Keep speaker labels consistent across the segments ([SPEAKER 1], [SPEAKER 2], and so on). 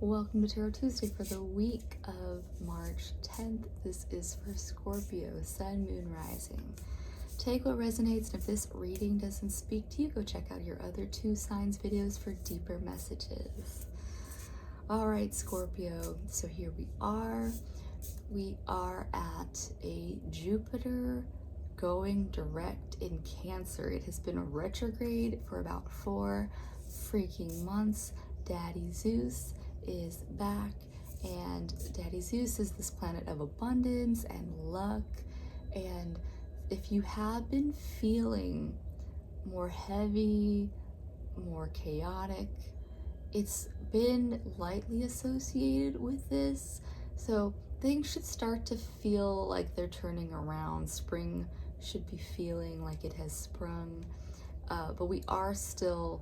[SPEAKER 1] Welcome to Tarot Tuesday for the week of March 10th. This is for Scorpio, Sun, Moon, Rising. Take what resonates, and if this reading doesn't speak to you, go check out your other two signs videos for deeper messages. All right, Scorpio, so here we are. We are at a Jupiter going direct in Cancer. It has been a retrograde for about 4 freaking months. Daddy Zeus is back, and Daddy Zeus is this planet of abundance and luck. And if you have been feeling more heavy, more chaotic, it's been lightly associated with this. So things should start to feel like they're turning around. Spring should be feeling like it has sprung, but we are still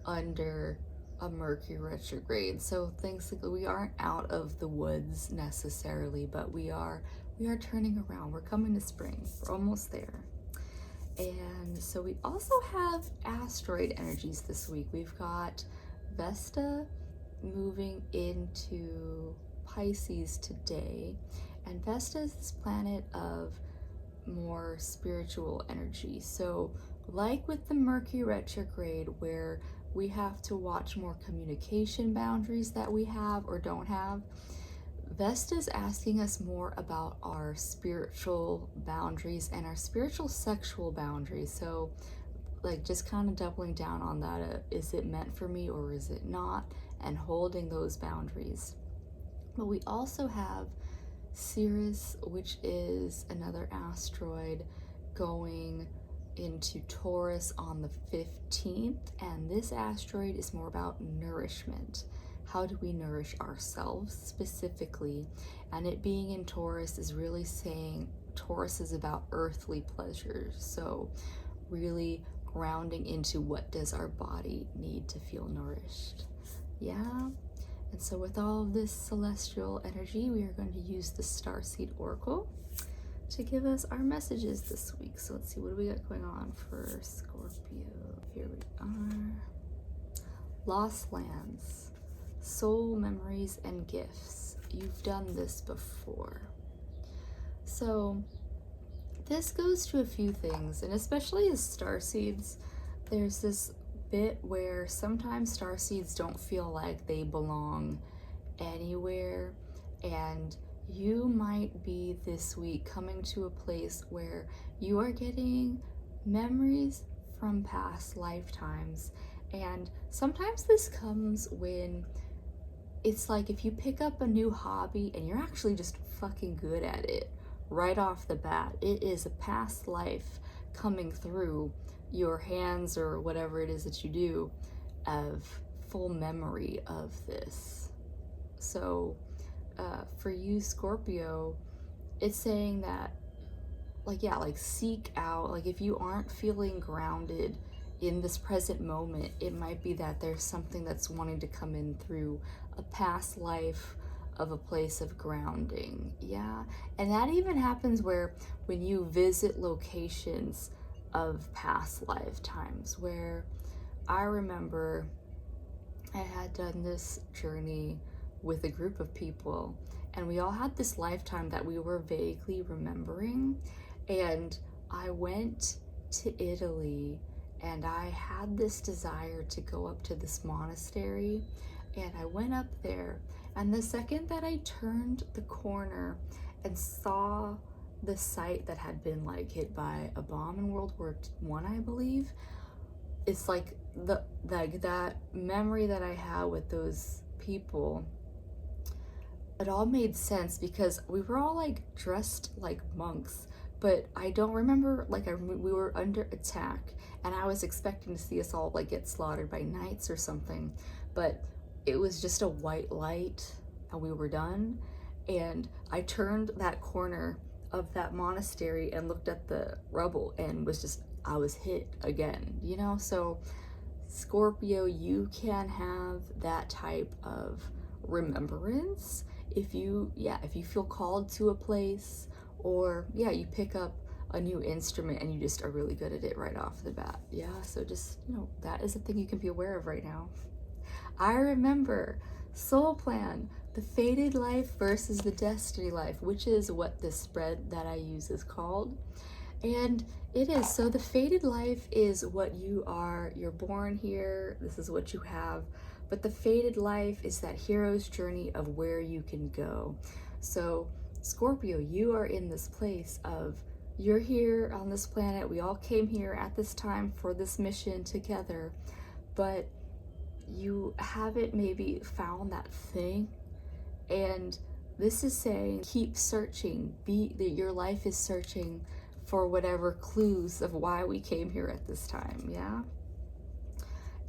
[SPEAKER 1] under a Mercury retrograde, so things like we aren't out of the woods necessarily, but we are turning around. We're coming to spring. We're almost there. And so we also have asteroid energies this week. We've got Vesta moving into Pisces today, and Vesta is this planet of more spiritual energy. So like with the Mercury retrograde, where we have to watch more communication boundaries that we have or don't have, Vesta's asking us more about our spiritual boundaries and our spiritual sexual boundaries. So like just kind of doubling down on that, is it meant for me or is it not, and holding those boundaries. But we also have Ceres, which is another asteroid, going into Taurus on the 15th, and this asteroid is more about nourishment. How do we nourish ourselves specifically? And it being in Taurus is really saying Taurus is about earthly pleasures, so really grounding into what does our body need to feel nourished. Yeah. And so with all of this celestial energy, we are going to use the Starseed Oracle to give us our messages this week. So let's see, what do we got going on for Scorpio? Here we are. Lost lands, soul memories, and gifts. You've done this before. So this goes to a few things, and especially as starseeds, there's this bit where sometimes starseeds don't feel like they belong anywhere, and you might be this week coming to a place where you are getting memories from past lifetimes. And sometimes this comes when it's like if you pick up a new hobby and you're actually just fucking good at it right off the bat, it is a past life coming through your hands or whatever it is that you do, of full memory of this. So for you, Scorpio, it's saying that like seek out, like if you aren't feeling grounded in this present moment, it might be that there's something that's wanting to come in through a past life of a place of grounding. Yeah. And that even happens where when you visit locations of past lifetimes, where I remember I had done this journey with a group of people, and we all had this lifetime that we were vaguely remembering. And I went to Italy, and I had this desire to go up to this monastery, and I went up there, and the second that I turned the corner and saw the site that had been like hit by a bomb in World War I, I believe, it's like that memory that I had with those people, it all made sense because we were all like dressed like monks, but I don't remember, like we were under attack, and I was expecting to see us all like get slaughtered by knights or something, but it was just a white light and we were done. And I turned that corner of that monastery and looked at the rubble and I was hit again, you know? So Scorpio, you can have that type of remembrance if you feel called to a place, or you pick up a new instrument and you just are really good at it right off the bat. Yeah, so just, that is a thing you can be aware of right now. I remember Soul plan, the fated life versus the destiny life, which is what this spread that I use is called. And it is. So the fated life is what you are. You're born here. This is what you have. But the fated life is that hero's journey of where you can go. So Scorpio, you are in this place of, you're here on this planet. We all came here at this time for this mission together. But you haven't maybe found that thing. And this is saying, keep searching. Your life is searching for whatever clues of why we came here at this time, yeah?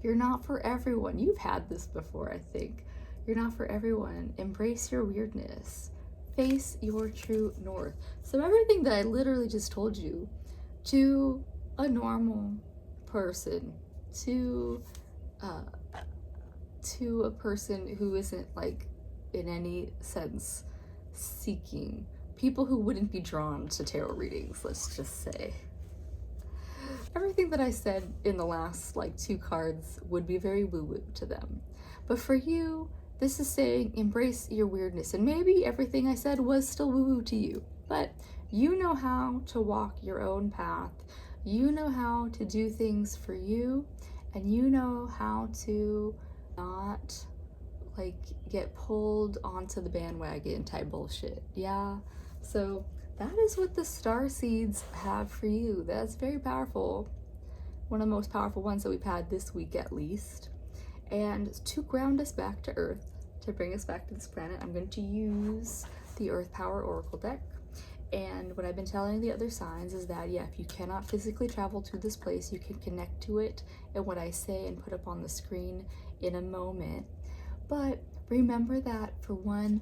[SPEAKER 1] You're not for everyone. You've had this before, I think. You're not for everyone. Embrace your weirdness. Face your true north. So everything that I literally just told you, to a normal person, to a person who isn't like in any sense seeking, people who wouldn't be drawn to tarot readings, let's just say. Everything that I said in the last like 2 cards would be very woo-woo to them. But for you, this is saying embrace your weirdness. And maybe everything I said was still woo-woo to you, but you know how to walk your own path. You know how to do things for you, and you know how to not like get pulled onto the bandwagon type bullshit, yeah? So that is what the star seeds have for you. That's very powerful. One of the most powerful ones that we've had this week at least. And to ground us back to Earth, to bring us back to this planet, I'm going to use the Earth Power Oracle deck. And what I've been telling the other signs is that, yeah, if you cannot physically travel to this place, you can connect to it and what I say and put up on the screen in a moment. But remember that, for one,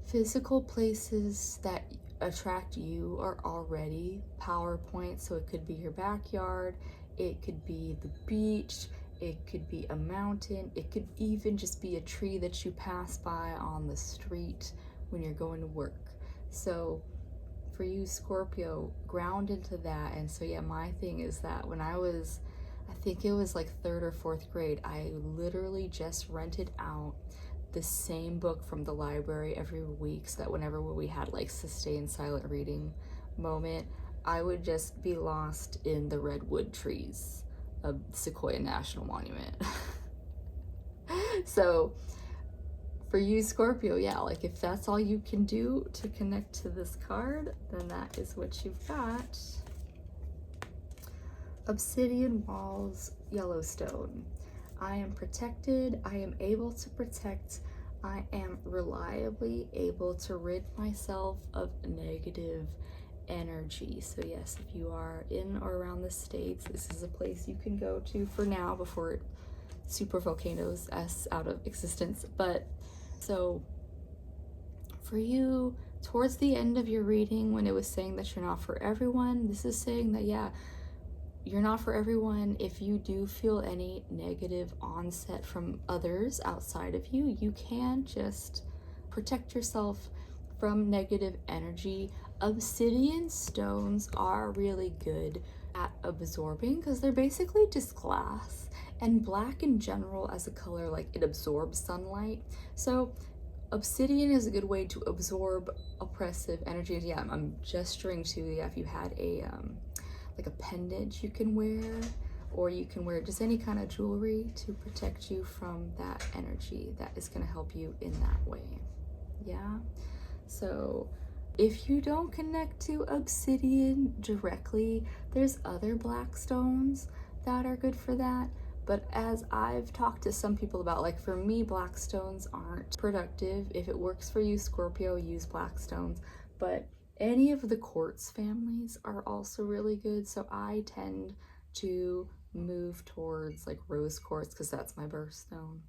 [SPEAKER 1] physical places that attract you are already power points. So it could be your backyard, it could be the beach, it could be a mountain, it could even just be a tree that you pass by on the street when you're going to work. So for you, Scorpio, ground into that. And so yeah, my thing is that when I was, I think it was like 3rd or 4th grade, I literally just rented out the same book from the library every week, so that whenever we had like sustained silent reading moment, I would just be lost in the redwood trees of Sequoia National Monument. So for you, Scorpio, yeah, like if that's all you can do to connect to this card, then that is what you've got. Obsidian Walls, Yellowstone. I am protected. I am able to protect. I am reliably able to rid myself of negative energy. So yes, if you are in or around the States, this is a place you can go to for now before it super volcanoes us out of existence. But so for you, towards the end of your reading, when it was saying that you're not for everyone, this is saying that, yeah, you're not for everyone. If you do feel any negative onset from others outside of you, you can just protect yourself from negative energy. Obsidian stones are really good at absorbing because they're basically just glass, and black in general as a color, like it absorbs sunlight. So obsidian is a good way to absorb oppressive energy. Yeah, I'm gesturing to, yeah, if you had a like a pendant you can wear, or you can wear just any kind of jewelry to protect you from that energy. That is going to help you in that way. Yeah. So if you don't connect to obsidian directly, there's other black stones that are good for that. But as I've talked to some people about, like for me, black stones aren't productive. If it works for you, Scorpio, use black stones. But any of the quartz families are also really good. So I tend to move towards like rose quartz because that's my birthstone.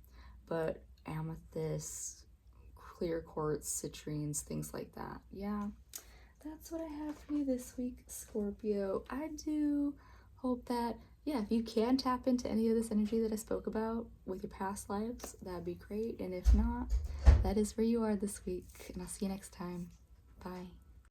[SPEAKER 1] But amethyst, clear quartz, citrines, things like that. Yeah, that's what I have for you this week, Scorpio. I do hope that, yeah, if you can tap into any of this energy that I spoke about with your past lives, that'd be great. And if not, that is where you are this week. And I'll see you next time. Bye.